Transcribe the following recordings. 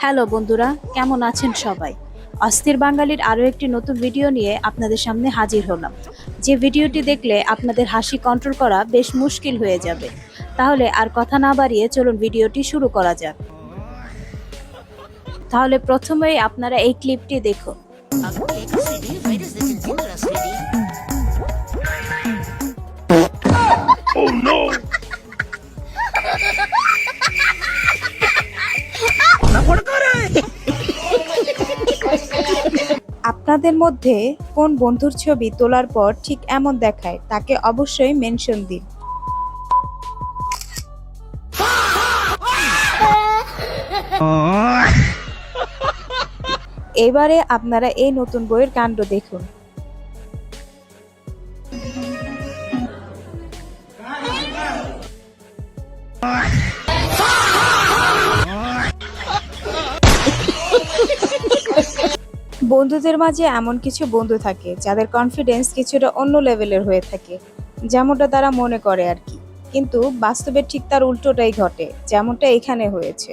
Hello বন্ধুরা, কেমন আছেন সবাই? অস্থির বাঙালির আরও একটি নতুন ভিডিও নিয়ে আপনাদের সামনে হাজির হলাম। যে ভিডিওটি দেখলে আপনাদের হাসি কন্ট্রোল করা বেশ মুশকিল হয়ে যাবে। তাহলে আর কথা না বাড়িয়ে চলুন ভিডিওটি শুরু করা যাক। তাহলে প্রথমেই আপনারা এই ক্লিপটি দেখুন। আপনাদের মধ্যে কোন বন্ধুর ছবি তোলার পর ঠিক এমন দেখায় তাকে অবশ্যই মেনশন দিন। এবারে আপনারা এই নতুন বইয়ের কাণ্ড দেখুন। বন্ধুদের মাঝে এমন কিছু বন্ধু থাকে যাদের কনফিডেন্স কিছুটা অন্য লেভেলের হয়ে থাকে, যেমনটা তারা মনে করে আর কি, কিন্তু বাস্তবে ঠিক তার উল্টোটাই ঘটে, যেমনটা এখানে হয়েছে।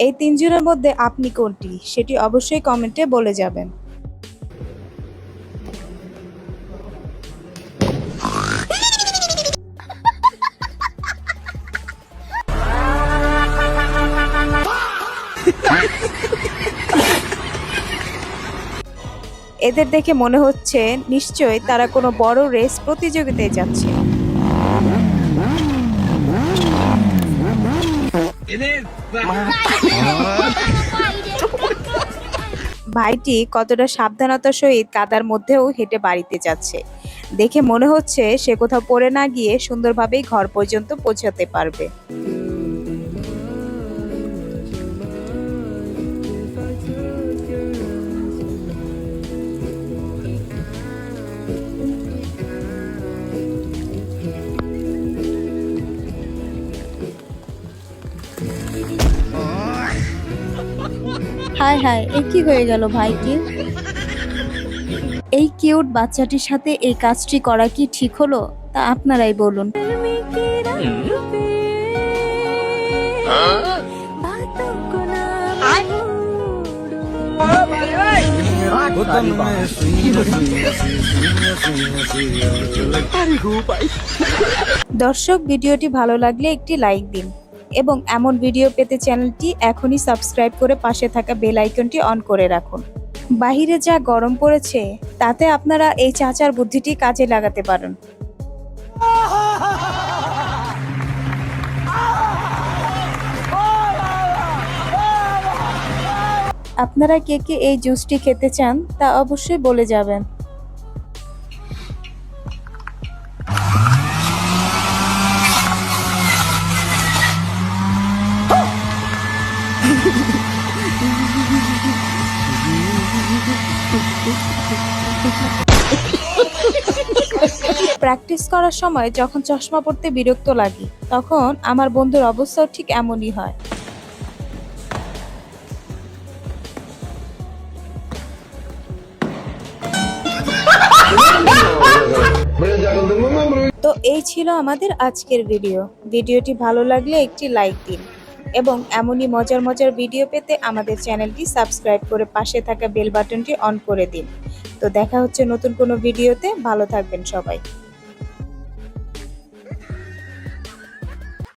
এই তিনজনের মধ্যে আপনি কোনটি সেটি অবশ্যই কমেন্টে বলে যাবেন। এদের দেখে মনে হচ্ছে নিশ্চয়ই তারা কোনো বড় রেস প্রতিযোগিতায় যাচ্ছে। ভাইটি কতটা সাবধানতার সহিত কাদার মধ্যেও হেঁটে বাড়িতে যাচ্ছে, দেখে মনে হচ্ছে সে কোথাও পড়ে না গিয়ে সুন্দরভাবেই ঘর পর্যন্ত পৌঁছাতে পারবে। হায় হায়, এ কি হয়ে গেল ভাইটির? এই কিউট বাচ্চাটির সাথে এই কাজটি করা কি ঠিক হলো? তা আপনারাই বলুন। দর্শক, ভিডিওটি ভালো লাগলে একটি লাইক দিন এবং এমন ভিডিও পেতে চ্যানেলটি এখনই সাবস্ক্রাইব করে পাশে থাকা বেল আইকনটি অন করে রাখুন। বাহিরে যা গরম পড়েছে তাতে আপনারা এই চাচার বুদ্ধিটি কাজে লাগাতে পারেন। আপনারা কে কে এই জুসটি খেতে চান তা অবশ্যই বলে যাবেন। প্র্যাকটিস করার সময় যখন চশমা পড়তে বিরক্ত লাগে, তখন আমার বন্ধুর অবস্থাও ঠিক এমনই হয়। তো এই ছিল আমাদের আজকের ভিডিওটি ভালো লাগলে একটি লাইক দিন এবং এমনই মজার মজার ভিডিও পেতে আমাদের চ্যানেলটি সাবস্ক্রাইব করে পাশে থাকা বেল বাটনটি অন করে দিন। তো দেখা হচ্ছে নতুন কোনো ভিডিওতে। ভালো থাকবেন সবাই।